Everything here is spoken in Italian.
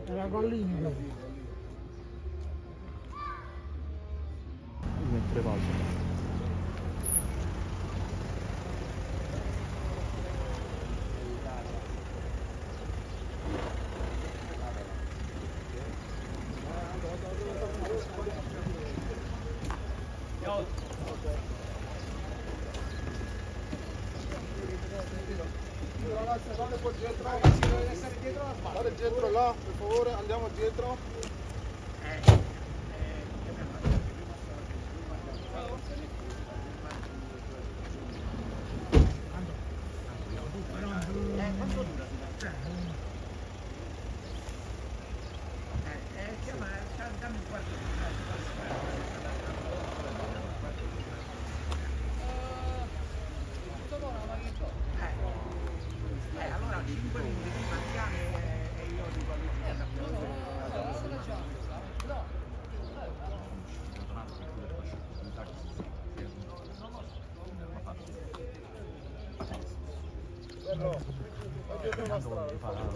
Era Gollini quello. Mentre pausa. Guardate dietro là, per favore, andiamo dietro. Allora 5 minuti prima chiami e io dico No, oggi è una strada.